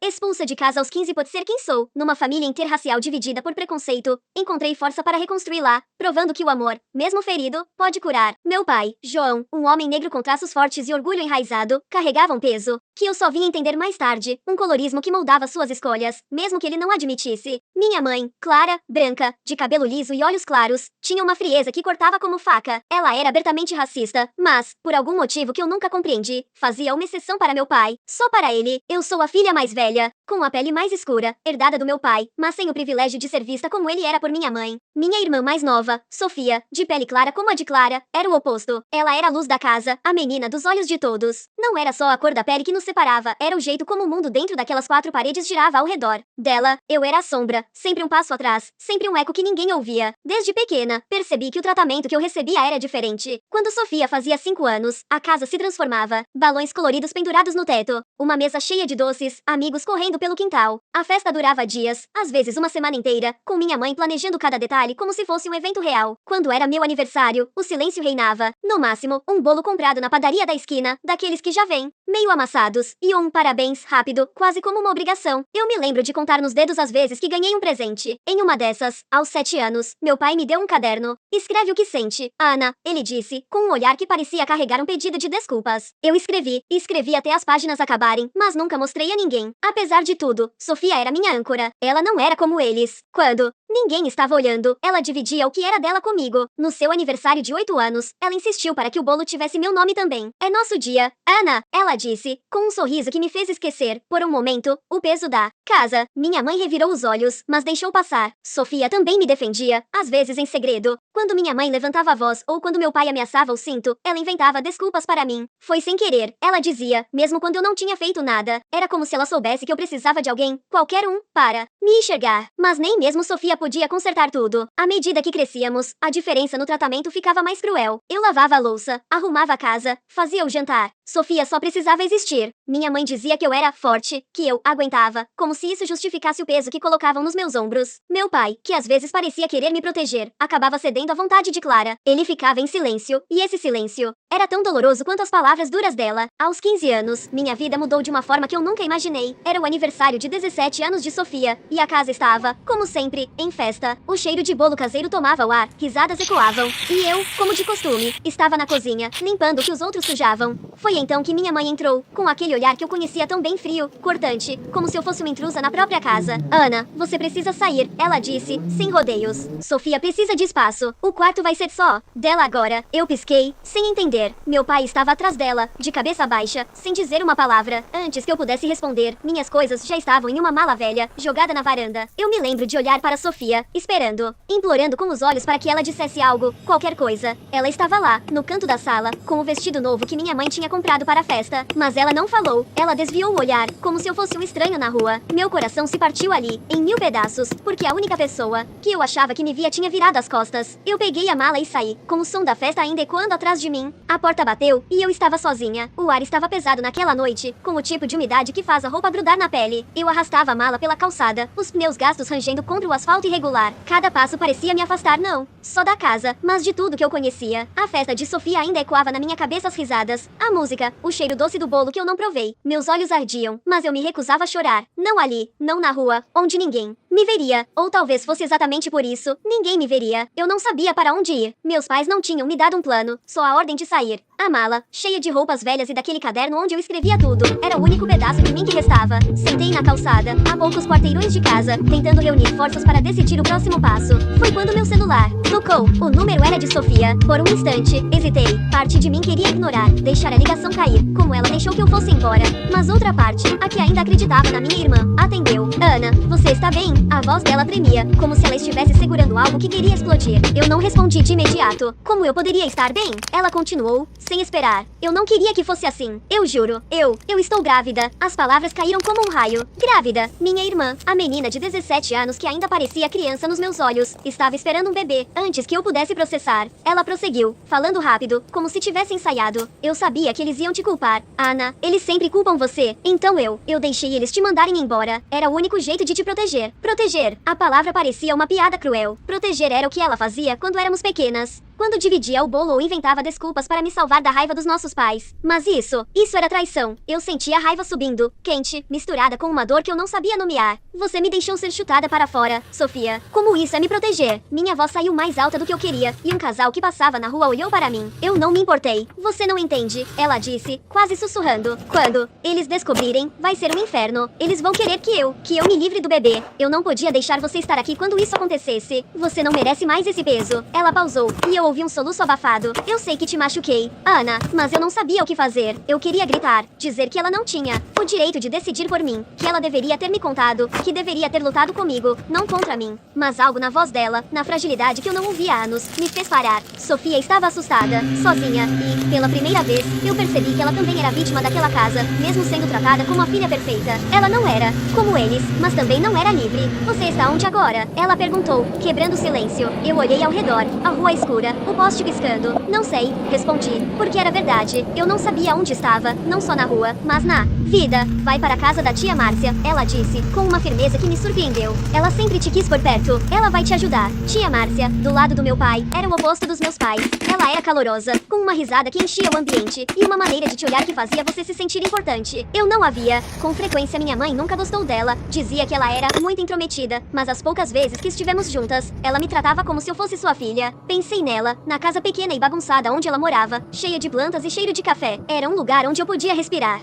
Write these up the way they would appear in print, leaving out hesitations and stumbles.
Expulsa de casa aos 15 por ser quem sou, numa família interracial dividida por preconceito, encontrei força para reconstruí-la, provando que o amor, mesmo ferido, pode curar. Meu pai, João, um homem negro com traços fortes e orgulho enraizado, carregava um peso que eu só vim entender mais tarde, um colorismo que moldava suas escolhas, mesmo que ele não admitisse. Minha mãe, Clara, branca, de cabelo liso e olhos claros, tinha uma frieza que cortava como faca. Ela era abertamente racista, mas, por algum motivo que eu nunca compreendi, fazia uma exceção para meu pai. Só para ele, eu sou a filha mais velha, com a pele mais escura, herdada do meu pai, mas sem o privilégio de ser vista como ele era por minha mãe. Minha irmã mais nova, Sofia, de pele clara como a de Clara, era o oposto. Ela era a luz da casa, a menina dos olhos de todos. Não era só a cor da pele que nos separava, era o jeito como o mundo dentro daquelas quatro paredes girava ao redor dela. Eu era a sombra, sempre um passo atrás, sempre um eco que ninguém ouvia. Desde pequena, percebi que o tratamento que eu recebia era diferente. Quando Sofia fazia 5 anos, a casa se transformava. Balões coloridos pendurados no teto, uma mesa cheia de doces, amigos correndo pelo quintal. A festa durava dias, às vezes uma semana inteira, com minha mãe planejando cada detalhe como se fosse um evento real. Quando era meu aniversário, o silêncio reinava. No máximo, um bolo comprado na padaria da esquina, daqueles que já vêm, meio amassados, e um parabéns rápido, quase como uma obrigação. Eu me lembro de contar nos dedos as vezes que ganhei um presente. Em uma dessas, aos 7 anos, meu pai me deu um caderno. Escreve o que sente, Ana, ele disse, com um olhar que parecia carregar um pedido de desculpas. Eu escrevi até as páginas acabarem, mas nunca mostrei a ninguém. Apesar de tudo, Sofia era minha âncora. Ela não era como eles. Quando ninguém estava olhando, ela dividia o que era dela comigo. No seu aniversário de 8 anos, ela insistiu para que o bolo tivesse meu nome também. É nosso dia, Ana, ela disse, com um sorriso que me fez esquecer, por um momento, o peso da casa. Minha mãe revirou os olhos, mas deixou passar. Sofia também me defendia, às vezes em segredo. Quando minha mãe levantava a voz ou quando meu pai ameaçava o cinto, ela inventava desculpas para mim. Foi sem querer, ela dizia, mesmo quando eu não tinha feito nada. Era como se ela soubesse que eu precisava de alguém, qualquer um, para me enxergar. Mas nem mesmo Sofia podia consertar tudo. À medida que crescíamos, a diferença no tratamento ficava mais cruel. Eu lavava a louça, arrumava a casa, fazia o jantar. Sofia só precisava existir. Minha mãe dizia que eu era forte, que eu aguentava, como se isso justificasse o peso que colocavam nos meus ombros. Meu pai, que às vezes parecia querer me proteger, acabava cedendo à vontade de Clara. Ele ficava em silêncio, e esse silêncio era tão doloroso quanto as palavras duras dela. Aos 15 anos, minha vida mudou de uma forma que eu nunca imaginei. Era o aniversário de 17 anos de Sofia, e a casa estava, como sempre, em festa. O cheiro de bolo caseiro tomava o ar, risadas ecoavam, e eu, como de costume, estava na cozinha, limpando o que os outros sujavam. Foi então que minha mãe entrou, com aquele olhar que eu conhecia tão bem frio, cortante, como se eu fosse uma intrusa na própria casa. Ana, você precisa sair, ela disse, sem rodeios. Sofia precisa de espaço, o quarto vai ser só dela agora. Eu pisquei, sem entender. Meu pai estava atrás dela, de cabeça baixa, sem dizer uma palavra. Antes que eu pudesse responder, minhas coisas já estavam em uma mala velha, jogada na varanda. Eu me lembro de olhar para Sofia, esperando, implorando com os olhos para que ela dissesse algo, qualquer coisa. Ela estava lá, no canto da sala, com o vestido novo que minha mãe tinha comprado para a festa, mas ela não falou. Ela desviou o olhar, como se eu fosse um estranho na rua. Meu coração se partiu ali, em 1000 pedaços, porque a única pessoa que eu achava que me via tinha virado as costas. Eu peguei a mala e saí, com o som da festa ainda ecoando atrás de mim. A porta bateu, e eu estava sozinha. O ar estava pesado naquela noite, com o tipo de umidade que faz a roupa grudar na pele. Eu arrastava a mala pela calçada, os pneus gastos rangendo contra o asfalto irregular. Cada passo parecia me afastar não só da casa, mas de tudo que eu conhecia. A festa de Sofia ainda ecoava na minha cabeça as risadas, a música, o cheiro doce do bolo que eu não provei. Meus olhos ardiam, mas eu me recusava a chorar. Não ali, não na rua, onde ninguém me veria. Ou talvez fosse exatamente por isso, ninguém me veria. Eu não sabia para onde ir. Meus pais não tinham me dado um plano, só a ordem de sair. A mala, cheia de roupas velhas e daquele caderno onde eu escrevia tudo, era o único pedaço de mim que restava. Sentei na calçada, a poucos quarteirões de casa, tentando reunir forças para decidir o próximo passo. Foi quando meu celular tocou. O número era de Sofia. Por um instante, hesitei. Parte de mim queria ignorar, deixar a ligação cair, como ela deixou que eu fosse embora. Mas outra parte, a que ainda acreditava na minha irmã, atendeu. Ana, você está bem? A voz dela tremia, como se ela estivesse segurando algo que queria explodir. Eu não respondi de imediato. Como eu poderia estar bem? Ela continuou, sem esperar. Eu não queria que fosse assim. Eu juro. Eu estou grávida. As palavras caíram como um raio. Grávida. Minha irmã, a menina de 17 anos que ainda parecia criança nos meus olhos, estava esperando um bebê. Antes que eu pudesse processar, ela prosseguiu, falando rápido, como se tivesse ensaiado. Eu sabia que eles iam te culpar. Ana, eles sempre culpam você. Então eu deixei eles te mandarem embora. Era o único jeito de te proteger. Proteger. A palavra parecia uma piada cruel. Proteger era o que ela fazia quando éramos pequenas. Quando dividia o bolo ou inventava desculpas para me salvar da raiva dos nossos pais. Mas isso era traição. Eu sentia a raiva subindo, quente, misturada com uma dor que eu não sabia nomear. Você me deixou ser chutada para fora, Sofia. Como isso é me proteger? Minha voz saiu mais alta do que eu queria, e um casal que passava na rua olhou para mim. Eu não me importei. Você não entende, ela disse, quase sussurrando. Quando eles descobrirem, vai ser um inferno. Eles vão querer que eu me livre do bebê. Eu não podia deixar você estar aqui quando isso acontecesse. Você não merece mais esse peso. Ela pausou, e eu ouvi um soluço abafado. Eu sei que te machuquei, Ana, mas eu não sabia o que fazer. Eu queria gritar, dizer que ela não tinha o direito de decidir por mim, que ela deveria ter me contado, que deveria ter lutado comigo, não contra mim. Mas algo na voz dela, na fragilidade que eu não ouvia há anos, me fez parar. Sofia estava assustada, sozinha, e, pela primeira vez, eu percebi que ela também era vítima daquela casa, mesmo sendo tratada como a filha perfeita. Ela não era, como eles, mas também não era livre. Você está onde agora? Ela perguntou, quebrando o silêncio. Eu olhei ao redor, a rua escura, o poste piscando. Não sei, respondi, porque era verdade. Eu não sabia onde estava, não só na rua, mas na vida. Vai para a casa da tia Márcia, ela disse, com uma firmeza que me surpreendeu. Ela sempre te quis por perto, ela vai te ajudar. Tia Márcia, do lado do meu pai, era o oposto dos meus pais. Ela era calorosa, com uma risada que enchia o ambiente, e uma maneira de te olhar que fazia você se sentir importante. Eu não a via. Com frequência minha mãe nunca gostou dela, dizia que ela era muito intrometida, mas as poucas vezes que estivemos juntas, ela me tratava como se eu fosse sua filha. Pensei nela, na casa pequena e bagunçada onde ela morava, cheia de plantas e cheiro de café. Era um lugar onde eu podia respirar.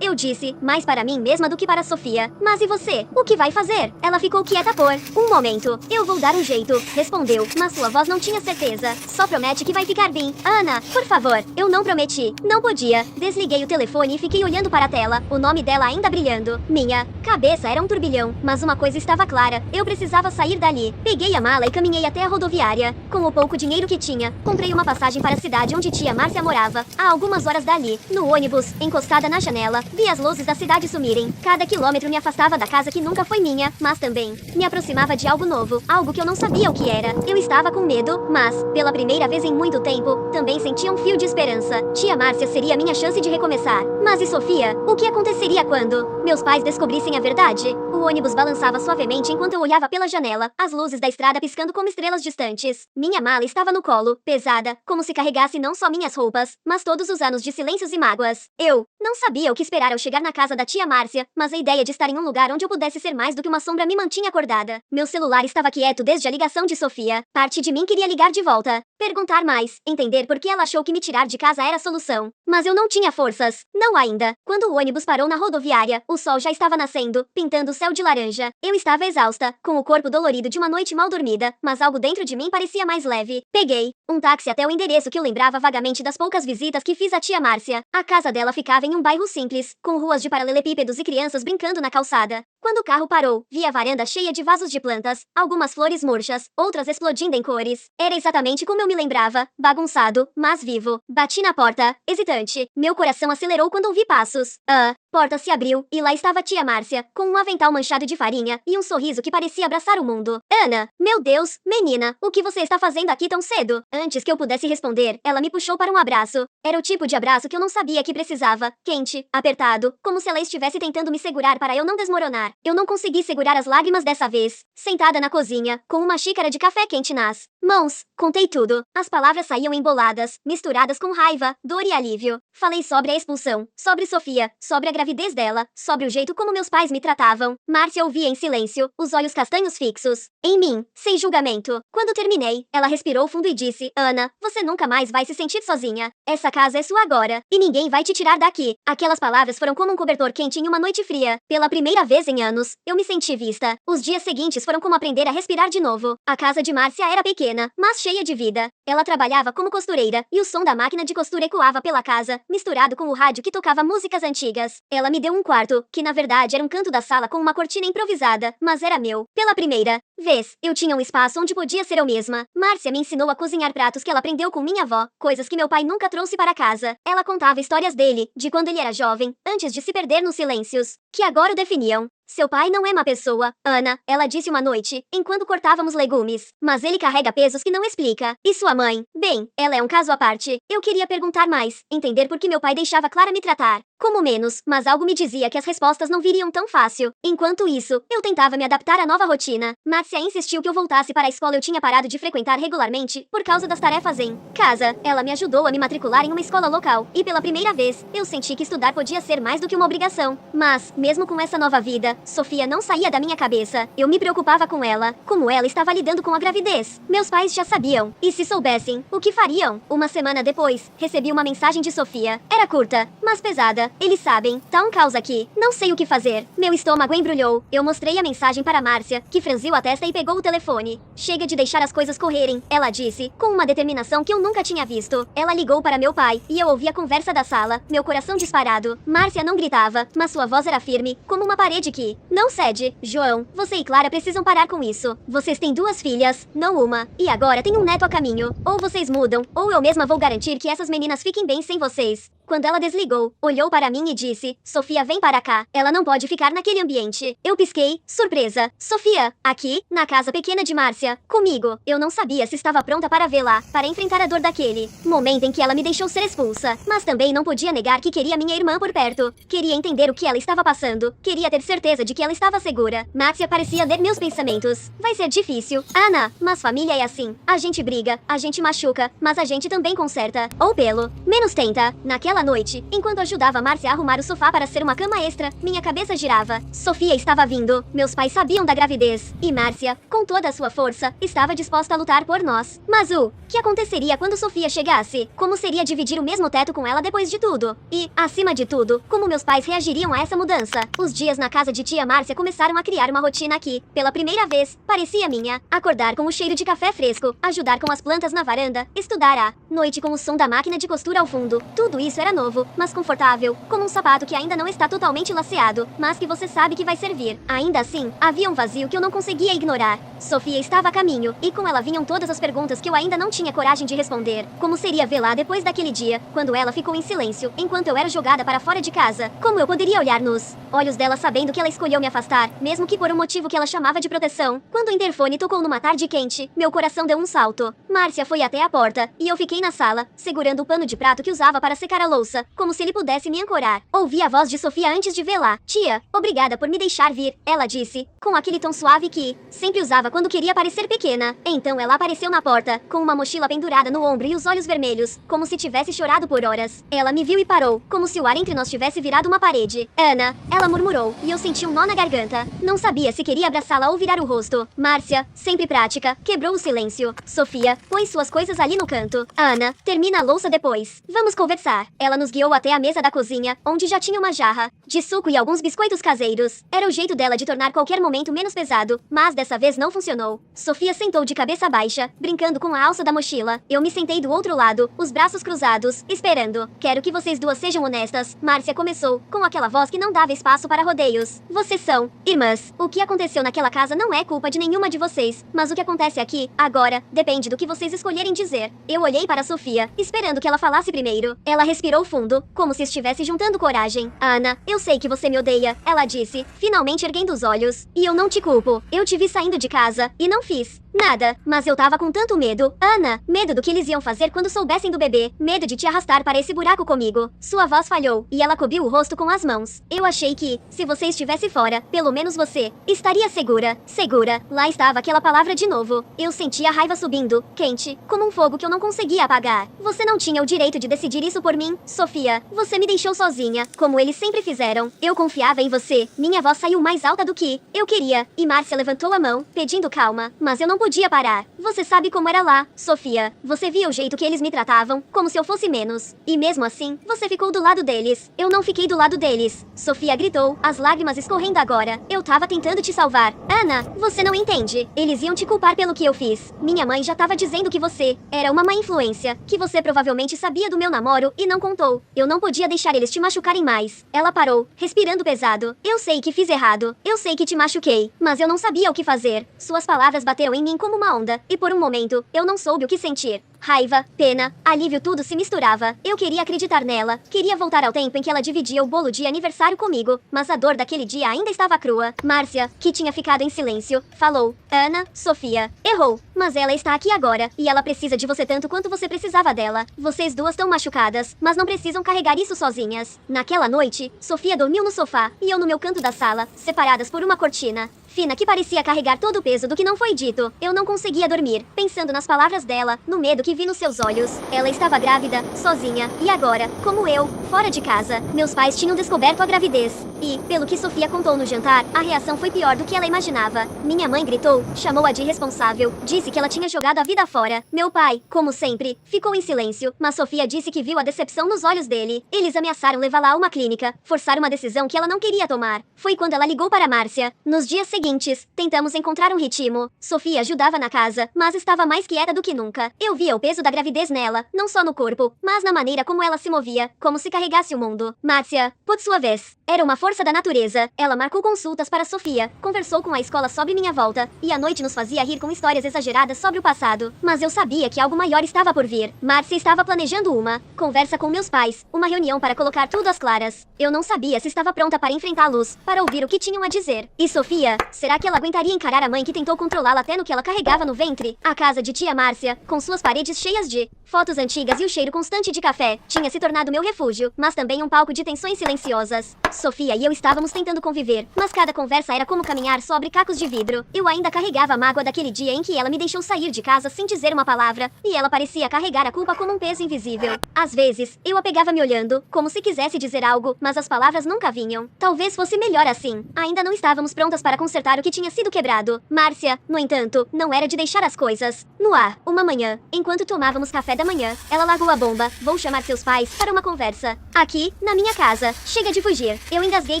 Eu disse, mais para mim mesma do que para Sofia. Mas e você? O que vai fazer? Ela ficou quieta por um momento. Eu vou dar um jeito, respondeu, mas sua voz não tinha certeza. Só promete que vai ficar bem. Ana, por favor. Eu não prometi. Não podia. Desliguei o telefone e fiquei olhando para a tela, o nome dela ainda brilhando. Minha cabeça era um turbilhão, mas uma coisa estava clara. Eu precisava sair dali. Peguei a mala e caminhei até a rodoviária. Com o pouco dinheiro que tinha, comprei uma passagem para a cidade onde tia Márcia morava, a algumas horas dali. No ônibus, encostada na janela, vi as luzes da cidade sumirem. Cada quilômetro me afastava da casa que nunca foi minha, mas também me aproximava de algo novo, algo que eu não sabia o que era. Eu estava com medo, mas, pela primeira vez em muito tempo, também sentia um fio de esperança. Tia Márcia seria minha chance de recomeçar. Mas e Sofia? O que aconteceria quando meus pais descobrissem a verdade? O ônibus balançava suavemente enquanto eu olhava pela janela, as luzes da estrada piscando como estrelas distantes. Minha mala estava no colo, pesada, como se carregasse não só minhas roupas, mas todos os anos de silêncios e mágoas. Eu não sabia o que esperar ao chegar na casa da tia Márcia, mas a ideia de estar em um lugar onde eu pudesse ser mais do que uma sombra me mantinha acordada. Meu celular estava quieto desde a ligação de Sofia. Parte de mim queria ligar de volta, perguntar mais, entender por que ela achou que me tirar de casa era a solução. Mas eu não tinha forças. Não ainda. Quando o ônibus parou na rodoviária, o sol já estava nascendo, pintando o céu de laranja. Eu estava exausta, com o corpo dolorido de uma noite mal dormida, mas algo dentro de mim parecia mais leve. Peguei um táxi até o endereço que eu lembrava vagamente das poucas visitas que fiz à tia Márcia. A casa dela ficava em um bairro simples, com ruas de paralelepípedos e crianças brincando na calçada. Quando o carro parou, vi a varanda cheia de vasos de plantas, algumas flores murchas, outras explodindo em cores. Era exatamente como eu me lembrava, bagunçado, mas vivo. Bati na porta, hesitante. Meu coração acelerou quando ouvi passos. A porta se abriu, e lá estava a tia Márcia, com um avental manchado de farinha e um sorriso que parecia abraçar o mundo. Ana, meu Deus, menina, o que você está fazendo aqui tão cedo? Antes que eu pudesse responder, ela me puxou para um abraço. Era o tipo de abraço que eu não sabia que precisava. Quente, apertado, como se ela estivesse tentando me segurar para eu não desmoronar. Eu não consegui segurar as lágrimas dessa vez. Sentada na cozinha, com uma xícara de café quente nas mãos, contei tudo. As palavras saíam emboladas, misturadas com raiva, dor e alívio. Falei sobre a expulsão, sobre Sofia, sobre a gravidez dela, sobre o jeito como meus pais me tratavam. Márcia ouvia em silêncio, os olhos castanhos fixos em mim, sem julgamento. Quando terminei, ela respirou fundo e disse: Ana, você nunca mais vai se sentir sozinha. Essa casa é sua agora, e ninguém vai te tirar daqui. Aquelas palavras foram como um cobertor quente em uma noite fria. Pela primeira vez em anos, eu me senti vista. Os dias seguintes foram como aprender a respirar de novo. A casa de Márcia era pequena, mas cheia de vida. Ela trabalhava como costureira, e o som da máquina de costura ecoava pela casa, misturado com o rádio que tocava músicas antigas. Ela me deu um quarto, que na verdade era um canto da sala com uma cortina improvisada, mas era meu. Pela primeira vez, eu tinha um espaço onde podia ser eu mesma. Márcia me ensinou a cozinhar pratos que ela aprendeu com minha avó, coisas que meu pai nunca trouxe para casa. Ela contava histórias dele, de quando ele era jovem, antes de se perder nos silêncios, que agora o definiam. Seu pai não é uma pessoa, Ana, ela disse uma noite, enquanto cortávamos legumes. Mas ele carrega pesos que não explica. E sua mãe? Bem, ela é um caso à parte. Eu queria perguntar mais, entender por que meu pai deixava Clara me tratar. Como menos, mas algo me dizia que as respostas não viriam tão fácil. Enquanto isso, eu tentava me adaptar à nova rotina. Márcia insistiu que eu voltasse para a escola. Eu tinha parado de frequentar regularmente por causa das tarefas em casa. Ela me ajudou a me matricular em uma escola local, e pela primeira vez, eu senti que estudar podia ser mais do que uma obrigação. Mas, mesmo com essa nova vida, Sofia não saía da minha cabeça. Eu me preocupava com ela, como ela estava lidando com a gravidez. Meus pais já sabiam, e se soubessem, o que fariam? Uma semana depois, recebi uma mensagem de Sofia. Era curta, mas pesada. Eles sabem, tá um caos aqui. Não sei o que fazer. Meu estômago embrulhou. Eu mostrei a mensagem para Márcia, que franziu a testa e pegou o telefone. Chega de deixar as coisas correrem, ela disse, com uma determinação que eu nunca tinha visto. Ela ligou para meu pai, e eu ouvi a conversa da sala, meu coração disparado. Márcia não gritava, mas sua voz era firme, como uma parede que não cede. João, você e Clara precisam parar com isso. Vocês têm 2 filhas, não uma, e agora tem um neto a caminho. Ou vocês mudam, ou eu mesma vou garantir que essas meninas fiquem bem sem vocês. Quando ela desligou, olhou para mim e disse, Sofia, vem para cá. Ela não pode ficar naquele ambiente. Eu pisquei, surpresa. Sofia, aqui, na casa pequena de Márcia, comigo. Eu não sabia se estava pronta para vê-la, para enfrentar a dor daquele momento em que ela me deixou ser expulsa. Mas também não podia negar que queria minha irmã por perto. Queria entender o que ela estava passando. Queria ter certeza de que ela estava segura. Márcia parecia ler meus pensamentos. Vai ser difícil, Ana, mas família é assim. A gente briga, a gente machuca, mas a gente também conserta. Ou pelo menos tenta. Naquela noite, enquanto ajudava Márcia a arrumar o sofá para ser uma cama extra, minha cabeça girava. Sofia estava vindo. Meus pais sabiam da gravidez. E Márcia, com toda a sua força, estava disposta a lutar por nós. Mas o que aconteceria quando Sofia chegasse? Como seria dividir o mesmo teto com ela depois de tudo? E, acima de tudo, como meus pais reagiriam a essa mudança? Os dias na casa de tia Márcia começaram a criar uma rotina que, pela primeira vez, parecia minha. Acordar com o cheiro de café fresco, ajudar com as plantas na varanda, estudar à noite com o som da máquina de costura ao fundo. Tudo isso era novo, mas confortável, como um sapato que ainda não está totalmente laceado, mas que você sabe que vai servir. Ainda assim, havia um vazio que eu não conseguia ignorar. Sofia estava a caminho, e com ela vinham todas as perguntas que eu ainda não tinha coragem de responder. Como seria vê-la depois daquele dia, quando ela ficou em silêncio, enquanto eu era jogada para fora de casa? Como eu poderia olhar nos olhos dela sabendo que ela escolheu me afastar, mesmo que por um motivo que ela chamava de proteção? Quando o interfone tocou numa tarde quente, meu coração deu um salto. Márcia foi até a porta, e eu fiquei na sala, segurando o pano de prato que usava para secar a louça, como se ele pudesse me ancorar. Ouvi a voz de Sofia antes de vê-la. Tia, obrigada por me deixar vir, ela disse, com aquele tom suave que sempre usava quando queria parecer pequena. Então ela apareceu na porta, com uma mochila pendurada no ombro e os olhos vermelhos, como se tivesse chorado por horas. Ela me viu e parou, como se o ar entre nós tivesse virado uma parede. Ana, ela murmurou, e eu senti um nó na garganta. Não sabia se queria abraçá-la ou virar o rosto. Márcia, sempre prática, quebrou o silêncio. Sofia, pôs suas coisas ali no canto. Ana, termina a louça depois. Vamos conversar. Ela nos guiou até a mesa da cozinha, onde já tinha uma jarra de suco e alguns biscoitos caseiros. Era o jeito dela de tornar qualquer momento menos pesado, mas dessa vez não funcionou. Sofia sentou de cabeça baixa, brincando com a alça da mochila. Eu me sentei do outro lado, os braços cruzados, esperando. Quero que vocês duas sejam honestas, Márcia começou, com aquela voz que não dava espaço para rodeios. Vocês são irmãs. O que aconteceu naquela casa não é culpa de nenhuma de vocês, mas o que acontece aqui, agora, depende do que vocês escolherem dizer. Eu olhei para Sofia, esperando que ela falasse primeiro. Ela respirou fundo, como se estivesse juntando coragem. Ana, eu sei que você me odeia, ela disse, finalmente erguendo os olhos. E eu não te culpo. Eu te vi saindo de casa, e não fiz nada, mas eu tava com tanto medo. Ana, medo do que eles iam fazer quando soubessem do bebê. Medo de te arrastar para esse buraco comigo. Sua voz falhou, e ela cobriu o rosto com as mãos. Eu achei que, se você estivesse fora, pelo menos você estaria segura. Segura. Lá estava aquela palavra de novo. Eu sentia a raiva subindo, quente, como um fogo que eu não conseguia apagar. Você não tinha o direito de decidir isso por mim, Sofia. Você me deixou sozinha, como eles sempre fizeram. Eu confiava em você. Minha voz saiu mais alta do que eu queria, e Márcia levantou a mão, pedindo calma, mas eu não podia parar. Você sabe como era lá, Sofia. Você via o jeito que eles me tratavam, como se eu fosse menos. E mesmo assim, você ficou do lado deles. Eu não fiquei do lado deles. Sofia gritou, as lágrimas escorrendo agora. Eu tava tentando te salvar. Ana, você não entende. Eles iam te culpar pelo que eu fiz. Minha mãe já tava dizendo que você era uma má influência, que você provavelmente sabia do meu namoro e não contou. Eu não podia deixar eles te machucarem mais. Ela parou, respirando pesado. Eu sei que fiz errado. Eu sei que te machuquei, mas eu não sabia o que fazer. Suas palavras bateram em mim mim como uma onda, e por um momento, eu não soube o que sentir. Raiva, pena, alívio, tudo se misturava. Eu queria acreditar nela, queria voltar ao tempo em que ela dividia o bolo de aniversário comigo, mas a dor daquele dia ainda estava crua. Márcia, que tinha ficado em silêncio, falou: Ana, Sofia, errou, mas ela está aqui agora, e ela precisa de você tanto quanto você precisava dela. Vocês duas estão machucadas, mas não precisam carregar isso sozinhas. Naquela noite, Sofia dormiu no sofá, e eu no meu canto da sala, separadas por uma cortina fina que parecia carregar todo o peso do que não foi dito. Eu não conseguia dormir, pensando nas palavras dela, no medo que vi nos seus olhos. Ela estava grávida, sozinha, e agora, como eu, fora de casa. Meus pais tinham descoberto a gravidez. E, pelo que Sofia contou no jantar, a reação foi pior do que ela imaginava. Minha mãe gritou, chamou-a de irresponsável, disse que ela tinha jogado a vida fora. Meu pai, como sempre, ficou em silêncio, mas Sofia disse que viu a decepção nos olhos dele. Eles ameaçaram levá-la a uma clínica, forçar uma decisão que ela não queria tomar. Foi quando ela ligou para Márcia. Nos dias seguintes, tentamos encontrar um ritmo. Sofia ajudava na casa, mas estava mais quieta do que nunca. Eu via o peso da gravidez nela, não só no corpo, mas na maneira como ela se movia, como se carregasse o mundo. Márcia, por sua vez, era uma força da natureza. Ela marcou consultas para Sofia, conversou com a escola sobre minha volta, e à noite nos fazia rir com histórias exageradas sobre o passado. Mas eu sabia que algo maior estava por vir. Márcia estava planejando uma conversa com meus pais, uma reunião para colocar tudo às claras. Eu não sabia se estava pronta para enfrentá-los, para ouvir o que tinham a dizer. E Sofia, será que ela aguentaria encarar a mãe que tentou controlá-la até no que ela carregava no ventre? A casa de tia Márcia, com suas paredes cheias de fotos antigas e o cheiro constante de café, tinha se tornado meu refúgio, mas também um palco de tensões silenciosas. Sofia e eu estávamos tentando conviver, mas cada conversa era como caminhar sobre cacos de vidro. Eu ainda carregava a mágoa daquele dia em que ela me deixou sair de casa sem dizer uma palavra, e ela parecia carregar a culpa como um peso invisível. Às vezes, eu a pegava me olhando, como se quisesse dizer algo, mas as palavras nunca vinham. Talvez fosse melhor assim. Ainda não estávamos prontas para consertar o que tinha sido quebrado. Márcia, no entanto, não era de deixar as coisas no ar. Uma manhã, enquanto tomávamos café da manhã, ela largou a bomba. Vou chamar seus pais para uma conversa. Aqui, na minha casa. Chega de fugir. Eu engasguei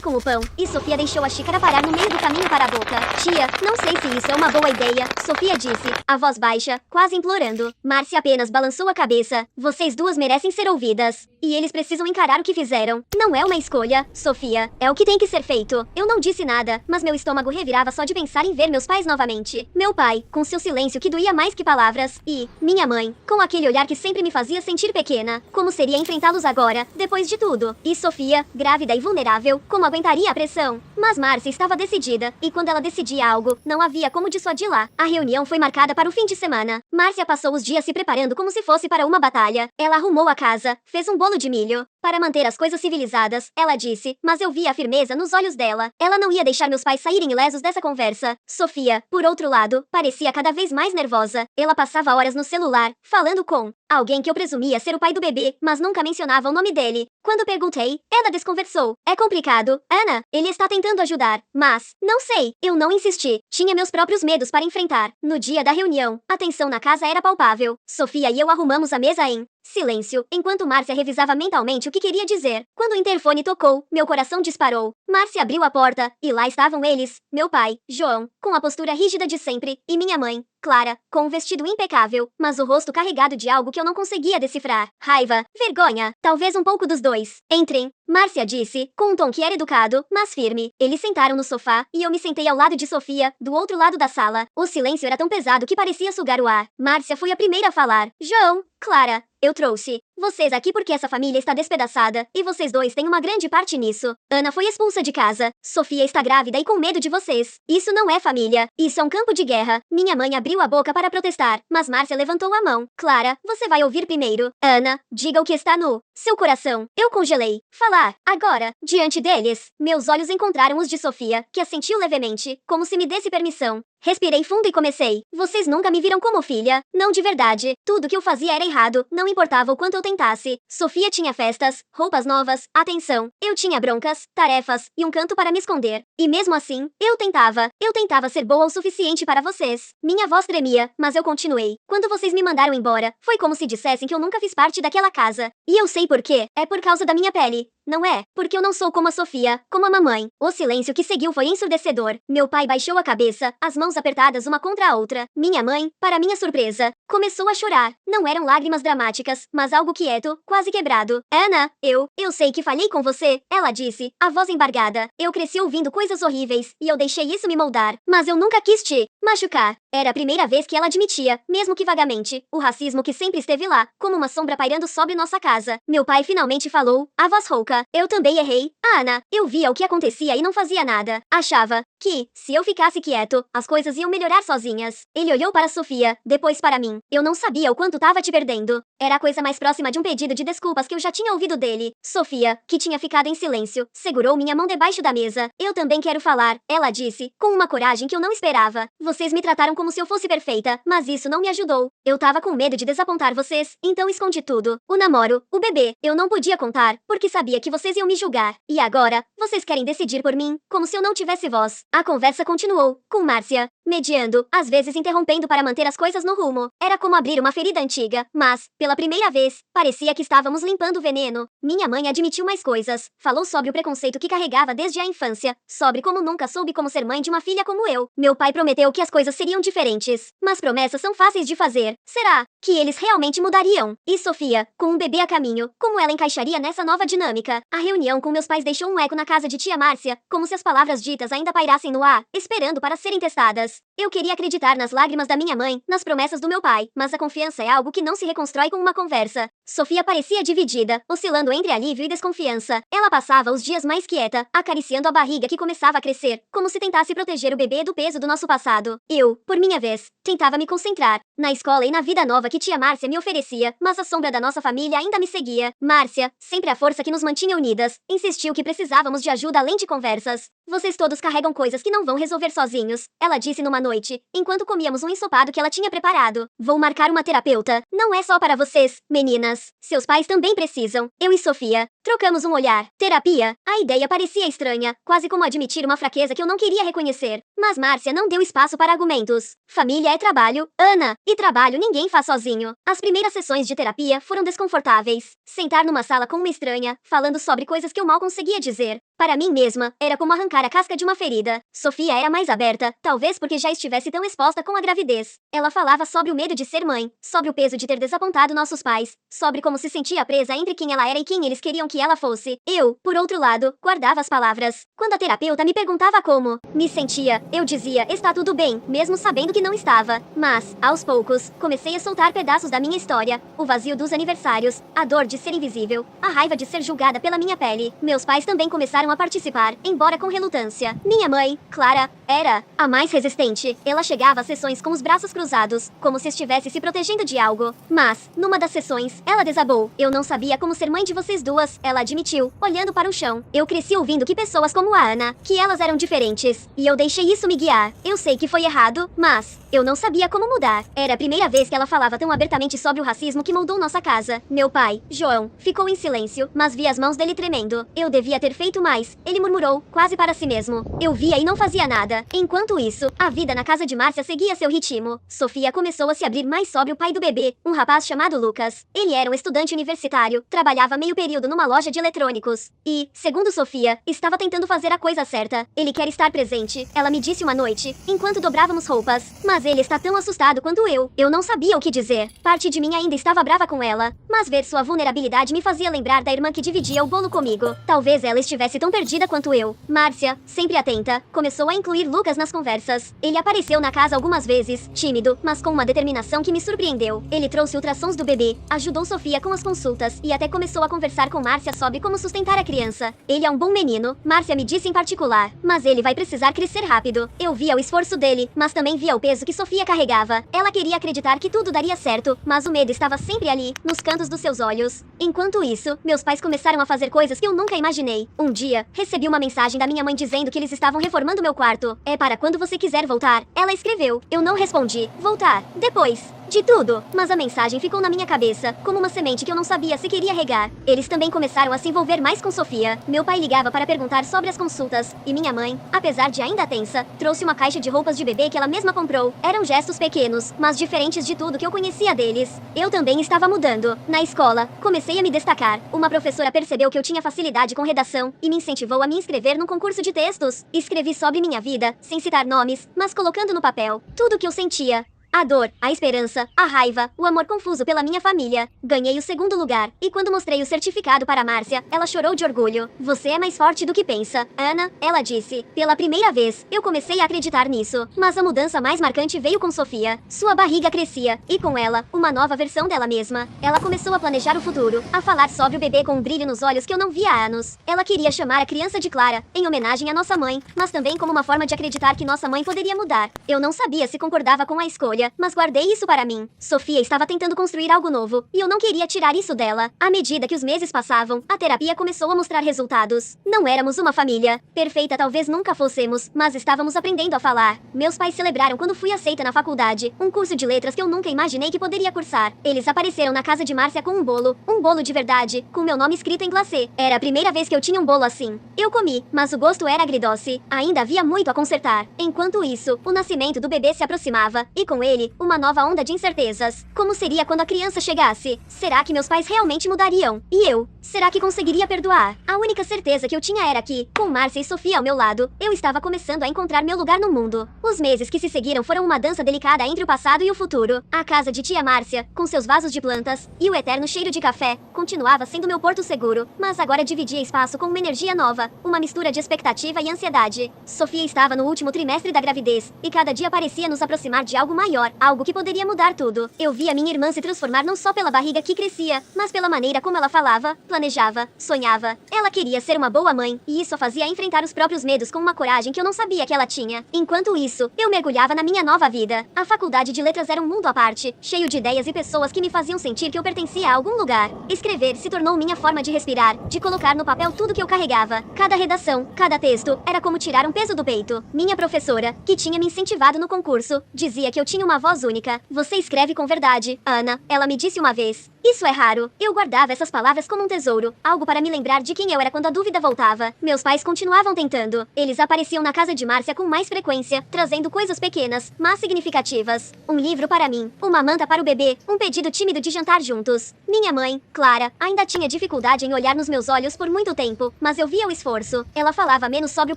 com o pão, e Sofia deixou a xícara parar no meio do caminho para a boca. Tia, não sei se isso é uma boa ideia, Sofia disse, a voz baixa, quase implorando. Márcia apenas balançou a cabeça. Vocês duas merecem ser ouvidas. E eles precisam encarar o que fizeram. Não é uma escolha, Sofia. É o que tem que ser feito. Eu não disse nada, mas meu estômago revirava só de pensar em ver meus pais novamente. Meu pai, com seu silêncio que doía mais que palavras, e minha mãe, com aquele olhar que sempre me fazia sentir pequena. Como seria enfrentá-los agora, depois de tudo? E Sofia, grávida e vulnerável, como aguentaria a pressão? Mas Márcia estava decidida, e quando ela decidia algo, não havia como dissuadi-la. A reunião foi marcada para o fim de semana. Márcia passou os dias se preparando como se fosse para uma batalha. Ela arrumou a casa, fez um bolo de milho. Para manter as coisas civilizadas, ela disse, mas eu via a firmeza nos olhos dela. Ela não ia deixar meus pais saírem ilesos dessa conversa. Sofia, por outro lado, parecia cada vez mais nervosa. Ela passava horas no celular, falando com alguém que eu presumia ser o pai do bebê, mas nunca mencionava o nome dele. Quando perguntei, ela desconversou. É complicado, Ana. Ele está tentando ajudar, mas não sei. Eu não insisti. Tinha meus próprios medos para enfrentar. No dia da reunião, a tensão na casa era palpável. Sofia e eu arrumamos a mesa em silêncio, enquanto Márcia revisava mentalmente o que queria dizer. Quando o interfone tocou, meu coração disparou. Márcia abriu a porta, e lá estavam eles, meu pai, João, com a postura rígida de sempre, e minha mãe, Clara, com um vestido impecável, mas o rosto carregado de algo que eu não conseguia decifrar. Raiva, vergonha, talvez um pouco dos dois. Entrem, Márcia disse, com um tom que era educado, mas firme. Eles sentaram no sofá, e eu me sentei ao lado de Sofia, do outro lado da sala. O silêncio era tão pesado que parecia sugar o ar. Márcia foi a primeira a falar. João, Clara, eu trouxe vocês aqui porque essa família está despedaçada, e vocês dois têm uma grande parte nisso. Ana foi expulsa de casa. Sofia está grávida e com medo de vocês. Isso não é família. Isso é um campo de guerra. Minha mãe abriu a boca para protestar, mas Márcia levantou a mão. Clara, você vai ouvir primeiro. Ana, diga o que está no seu coração. Eu congelei. Falar, agora, diante deles. Meus olhos encontraram os de Sofia, que assentiu levemente, como se me desse permissão. Respirei fundo e comecei. Vocês nunca me viram como filha. Não de verdade. Tudo que eu fazia era errado, não importava o quanto eu tentasse. Sofia tinha festas, roupas novas, atenção. Eu tinha broncas, tarefas e um canto para me esconder. E mesmo assim, eu tentava. Eu tentava ser boa o suficiente para vocês. Minha voz tremia, mas eu continuei. Quando vocês me mandaram embora, foi como se dissessem que eu nunca fiz parte daquela casa. E eu sei por quê. É por causa da minha pele. não é? Porque eu não sou como a Sofia, como a mamãe. O silêncio que seguiu foi ensurdecedor. Meu pai baixou a cabeça, as mãos apertadas uma contra a outra. Minha mãe, para minha surpresa, começou a chorar. Não eram lágrimas dramáticas, mas algo quieto, quase quebrado. Ana, eu sei que falhei com você, ela disse, a voz embargada. Eu cresci ouvindo coisas horríveis, e eu deixei isso me moldar. Mas eu nunca quis te machucar. Era a primeira vez que ela admitia, mesmo que vagamente, o racismo que sempre esteve lá, como uma sombra pairando sobre nossa casa. Meu pai finalmente falou, a voz rouca. Eu também errei. Ana, eu via o que acontecia e não fazia nada. Achava que, se eu ficasse quieto, as coisas iam melhorar sozinhas. Ele olhou para Sofia, depois para mim. Eu não sabia o quanto tava te perdendo. Era a coisa mais próxima de um pedido de desculpas que eu já tinha ouvido dele. Sofia, que tinha ficado em silêncio, segurou minha mão debaixo da mesa. Eu também quero falar, ela disse, com uma coragem que eu não esperava. Vocês me trataram como se eu fosse perfeita, mas isso não me ajudou. Eu tava com medo de desapontar vocês, então escondi tudo. O namoro, o bebê, eu não podia contar, porque sabia que vocês iam me julgar. E agora, vocês querem decidir por mim, como se eu não tivesse voz. A conversa continuou, com Márcia, mediando, às vezes interrompendo para manter as coisas no rumo. Era como abrir uma ferida antiga, mas, pela primeira vez, parecia que estávamos limpando o veneno. Minha mãe admitiu mais coisas. Falou sobre o preconceito que carregava desde a infância, sobre como nunca soube como ser mãe de uma filha como eu. Meu pai prometeu que as coisas seriam diferentes, mas promessas são fáceis de fazer. Será que eles realmente mudariam? E Sofia, com um bebê a caminho, como ela encaixaria nessa nova dinâmica? A reunião com meus pais deixou um eco na casa de tia Márcia, como se as palavras ditas ainda pairassem no ar, esperando para serem testadas. Eu queria acreditar nas lágrimas da minha mãe, nas promessas do meu pai, mas a confiança é algo que não se reconstrói com uma conversa. Sofia parecia dividida, oscilando entre alívio e desconfiança. Ela passava os dias mais quieta, acariciando a barriga que começava a crescer, como se tentasse proteger o bebê do peso do nosso passado. Eu, por minha vez, tentava me concentrar na escola e na vida nova que tia Márcia me oferecia, mas a sombra da nossa família ainda me seguia. Márcia, sempre a força que nos mantinha unidas, insistiu que precisávamos de ajuda além de conversas. Vocês todos carregam coisas que não vão resolver sozinhos, ela disse numa noite, enquanto comíamos um ensopado que ela tinha preparado. Vou marcar uma terapeuta. Não é só para vocês, meninas. Seus pais também precisam. Eu e Sofia trocamos um olhar. Terapia? A ideia parecia estranha, quase como admitir uma fraqueza que eu não queria reconhecer. Mas Márcia não deu espaço para argumentos. Família é trabalho, Ana, e trabalho ninguém faz sozinho. As primeiras sessões de terapia foram desconfortáveis. Sentar numa sala com uma estranha, falando sobre coisas que eu mal conseguia dizer. Para mim mesma, era como arrancar a casca de uma ferida. Sofia era mais aberta, talvez porque já estivesse tão exposta com a gravidez. Ela falava sobre o medo de ser mãe, sobre o peso de ter desapontado nossos pais, sobre como se sentia presa entre quem ela era e quem eles queriam que ela fosse. Eu, por outro lado, guardava as palavras. Quando a terapeuta me perguntava como me sentia, eu dizia, está tudo bem, mesmo sabendo que não estava. Mas, aos poucos, comecei a soltar pedaços da minha história, o vazio dos aniversários, a dor de ser invisível, a raiva de ser julgada pela minha pele. Meus pais também começaram a participar, embora com relutância. Minha mãe, Clara, era a mais resistente. Ela chegava às sessões com os braços cruzados, como se estivesse se protegendo de algo. Mas, numa das sessões, ela desabou. Eu não sabia como ser mãe de vocês duas, ela admitiu, olhando para o chão. Eu cresci ouvindo que pessoas como a Ana, que elas eram diferentes, e eu deixei isso me guiar. Eu sei que foi errado, mas eu não sabia como mudar. Era a primeira vez que ela falava tão abertamente sobre o racismo que moldou nossa casa. Meu pai, João, ficou em silêncio, mas vi as mãos dele tremendo. Eu devia ter feito mais, ele murmurou, quase para si mesmo. Eu via e não fazia nada. Enquanto isso, a vida na casa de Márcia seguia seu ritmo. Sofia começou a se abrir mais sobre o pai do bebê, um rapaz chamado Lucas. Ele era um estudante universitário, trabalhava meio período numa loja de eletrônicos. E, segundo Sofia, estava tentando fazer a coisa certa. Ele quer estar presente, ela me disse uma noite, enquanto dobrávamos roupas. Mas ele está tão assustado quanto eu. Eu não sabia o que dizer. Parte de mim ainda estava brava com ela. Mas ver sua vulnerabilidade me fazia lembrar da irmã que dividia o bolo comigo. Talvez ela estivesse tão perdida quanto eu. Márcia, sempre atenta, começou a incluir Lucas nas conversas. Ele apareceu na casa algumas vezes, tímido, mas com uma determinação que me surpreendeu. Ele trouxe ultrassons do bebê, ajudou Sofia com as consultas e até começou a conversar com Márcia sobre como sustentar a criança. Ele é um bom menino, Márcia me disse em particular, mas ele vai precisar crescer rápido. Eu via o esforço dele, mas também via o peso que Sofia carregava. Ela queria acreditar que tudo daria certo, mas o medo estava sempre ali, nos cantos dos seus olhos. Enquanto isso, meus pais começaram a fazer coisas que eu nunca imaginei. Um dia, recebi uma mensagem da minha mãe dizendo que eles estavam reformando meu quarto. É para quando você quiser voltar. Ela escreveu. Eu não respondi. Voltar. Depois de tudo, mas a mensagem ficou na minha cabeça, como uma semente que eu não sabia se queria regar. Eles também começaram a se envolver mais com Sofia. Meu pai ligava para perguntar sobre as consultas, e minha mãe, apesar de ainda tensa, trouxe uma caixa de roupas de bebê que ela mesma comprou. Eram gestos pequenos, mas diferentes de tudo que eu conhecia deles. Eu também estava mudando. Na escola, comecei a me destacar. Uma professora percebeu que eu tinha facilidade com redação e me incentivou a me inscrever num concurso de textos. Escrevi sobre minha vida, sem citar nomes, mas colocando no papel tudo o que eu sentia. A dor, a esperança, a raiva, o amor confuso pela minha família. Ganhei o segundo lugar, e quando mostrei o certificado para Márcia, ela chorou de orgulho. Você é mais forte do que pensa, Ana, ela disse. Pela primeira vez, eu comecei a acreditar nisso. Mas a mudança mais marcante veio com Sofia. Sua barriga crescia, e com ela, uma nova versão dela mesma. Ela começou a planejar o futuro, a falar sobre o bebê com um brilho nos olhos que eu não via há anos. Ela queria chamar a criança de Clara, em homenagem à nossa mãe, mas também como uma forma de acreditar que nossa mãe poderia mudar. Eu não sabia se concordava com a escolha, mas guardei isso para mim. Sofia estava tentando construir algo novo, e eu não queria tirar isso dela. À medida que os meses passavam, a terapia começou a mostrar resultados. Não éramos uma família perfeita, talvez nunca fôssemos, mas estávamos aprendendo a falar. Meus pais celebraram quando fui aceita na faculdade, um curso de letras que eu nunca imaginei que poderia cursar. Eles apareceram na casa de Márcia com um bolo de verdade, com meu nome escrito em glacê. Era a primeira vez que eu tinha um bolo assim. Eu comi, mas o gosto era agridoce. Ainda havia muito a consertar. Enquanto isso, o nascimento do bebê se aproximava, e com ele, uma nova onda de incertezas. Como seria quando a criança chegasse? Será que meus pais realmente mudariam? E eu? Será que conseguiria perdoar? A única certeza que eu tinha era que, com Márcia e Sofia ao meu lado, eu estava começando a encontrar meu lugar no mundo. Os meses que se seguiram foram uma dança delicada entre o passado e o futuro. A casa de tia Márcia, com seus vasos de plantas, e o eterno cheiro de café, continuava sendo meu porto seguro, mas agora dividia espaço com uma energia nova, uma mistura de expectativa e ansiedade. Sofia estava no último trimestre da gravidez, e cada dia parecia nos aproximar de algo maior, algo que poderia mudar tudo. Eu via minha irmã se transformar não só pela barriga que crescia, mas pela maneira como ela falava, planejava, sonhava. Ela queria ser uma boa mãe, e isso a fazia enfrentar os próprios medos com uma coragem que eu não sabia que ela tinha. Enquanto isso, eu mergulhava na minha nova vida. A faculdade de letras era um mundo à parte, cheio de ideias e pessoas que me faziam sentir que eu pertencia a algum lugar. Escrever se tornou minha forma de respirar, de colocar no papel tudo que eu carregava. Cada redação, cada texto, era como tirar um peso do peito. Minha professora, que tinha me incentivado no concurso, dizia que eu tinha uma voz única. Você escreve com verdade, Ana, ela me disse uma vez. Isso é raro. Eu guardava essas palavras como um tesouro, algo para me lembrar de quem eu era quando a dúvida voltava. Meus pais continuavam tentando. Eles apareciam na casa de Márcia com mais frequência, trazendo coisas pequenas, mas significativas. Um livro para mim, uma manta para o bebê, um pedido tímido de jantar juntos. Minha mãe, Clara, ainda tinha dificuldade em olhar nos meus olhos por muito tempo, mas eu via o esforço. Ela falava menos sobre o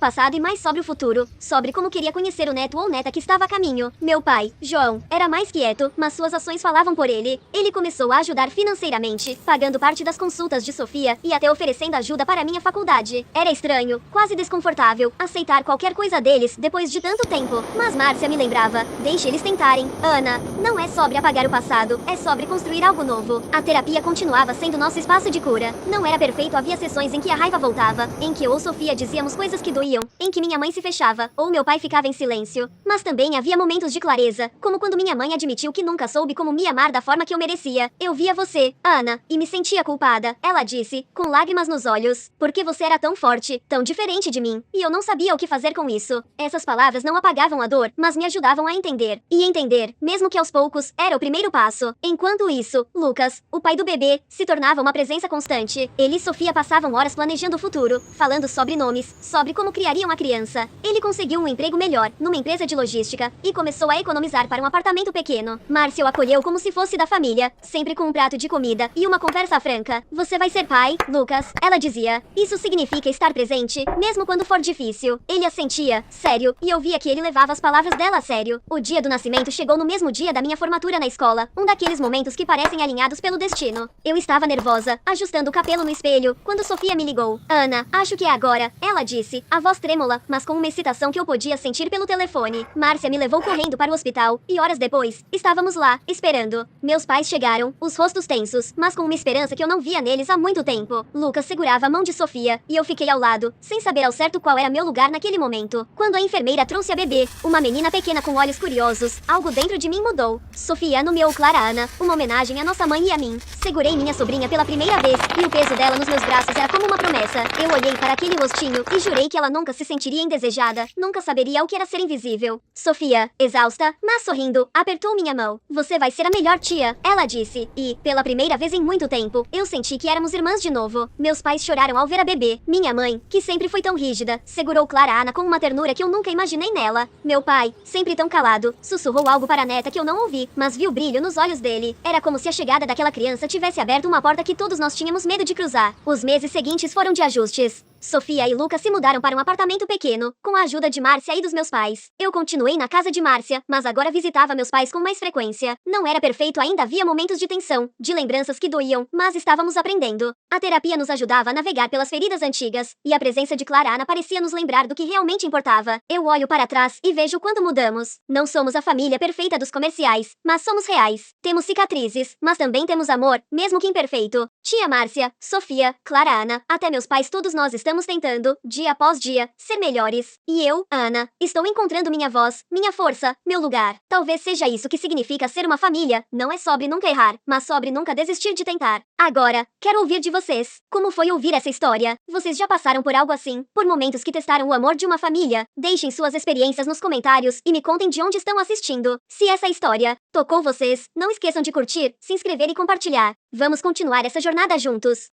passado e mais sobre o futuro, sobre como queria conhecer o neto ou neta que estava a caminho. Meu pai, João, era mais quieto, mas suas ações falavam por ele. Ele começou a ajudar financeiramente, pagando parte das consultas de Sofia e até oferecendo ajuda para minha faculdade. Era estranho, quase desconfortável, aceitar qualquer coisa deles depois de tanto tempo. Mas Márcia me lembrava, deixe eles tentarem. Ana, não é sobre apagar o passado, é sobre construir algo novo. A terapia continuava sendo nosso espaço de cura. Não era perfeito, havia sessões em que a raiva voltava, em que eu ou Sofia dizíamos coisas que doíam, em que minha mãe se fechava, ou meu pai ficava em silêncio. Mas também havia momentos de clareza, como quando minha mãe admitiu que nunca soube como me amar da forma que eu merecia. Eu via você, Ana, e me sentia culpada. Ela disse, com lágrimas nos olhos, porque você era tão forte, tão diferente de mim, e eu não sabia o que fazer com isso. Essas palavras não apagavam a dor, mas me ajudavam a entender. E entender, mesmo que aos poucos, era o primeiro passo. Enquanto isso, Lucas, o pai do bebê, se tornava uma presença constante. Ele e Sofia passavam horas planejando o futuro, falando sobre nomes, sobre como criariam a criança. Ele conseguiu um emprego melhor, numa empresa de logística, e começou a economizar para um apartamento pequeno. Márcia o acolheu como se fosse da família, sempre com um prato de comida e uma conversa franca. Você vai ser pai, Lucas, ela dizia. Isso significa estar presente, mesmo quando for difícil. Ele assentia, sério, e eu via que ele levava as palavras dela a sério. O dia do nascimento chegou no mesmo dia da minha formatura na escola, um daqueles momentos que parecem alinhados pelo destino. Eu estava nervosa, ajustando o cabelo no espelho, quando Sofia me ligou. Ana, acho que é agora, ela disse, a voz trêmula, mas com uma excitação que eu podia sentir pelo telefone. Márcia me levou correndo para o hospital, e horas depois, estávamos lá, esperando. Meus pais chegaram, os rostos rostos tensos, mas com uma esperança que eu não via neles há muito tempo. Lucas segurava a mão de Sofia, e eu fiquei ao lado, sem saber ao certo qual era meu lugar naquele momento. Quando a enfermeira trouxe a bebê, uma menina pequena com olhos curiosos, algo dentro de mim mudou. Sofia nomeou Clara Ana, uma homenagem à nossa mãe e a mim. Segurei minha sobrinha pela primeira vez, e o peso dela nos meus braços era como uma promessa. Eu olhei para aquele rostinho, e jurei que ela nunca se sentiria indesejada, nunca saberia o que era ser invisível. Sofia, exausta, mas sorrindo, apertou minha mão. Você vai ser a melhor tia, ela disse. E, pela primeira vez em muito tempo, eu senti que éramos irmãs de novo. Meus pais choraram ao ver a bebê. Minha mãe, que sempre foi tão rígida, segurou Clara Ana com uma ternura que eu nunca imaginei nela. Meu pai, sempre tão calado, sussurrou algo para a neta que eu não ouvi, mas vi o brilho nos olhos dele. Era como se a chegada daquela criança tivesse aberto uma porta que todos nós tínhamos medo de cruzar. Os meses seguintes foram de ajustes. Sofia e Lucas se mudaram para um apartamento pequeno, com a ajuda de Márcia e dos meus pais. Eu continuei na casa de Márcia, mas agora visitava meus pais com mais frequência. Não era perfeito, ainda havia momentos de tensão, de lembranças que doíam, mas estávamos aprendendo. A terapia nos ajudava a navegar pelas feridas antigas, e a presença de Clara Ana parecia nos lembrar do que realmente importava. Eu olho para trás e vejo quanto mudamos. Não somos a família perfeita dos comerciais, mas somos reais. Temos cicatrizes, mas também temos amor, mesmo que imperfeito. Tia Márcia, Sofia, Clara Ana, até meus pais, todos nós estamos tentando, dia após dia, ser melhores. E eu, Ana, estou encontrando minha voz, minha força, meu lugar. Talvez seja isso que significa ser uma família. Não é sobre nunca errar, mas sobre nunca desistir de tentar. Agora, quero ouvir de vocês. Como foi ouvir essa história? Vocês já passaram por algo assim? Por momentos que testaram o amor de uma família? Deixem suas experiências nos comentários e me contem de onde estão assistindo. Se essa história tocou vocês, não esqueçam de curtir, se inscrever e compartilhar. Vamos continuar essa jornada juntos.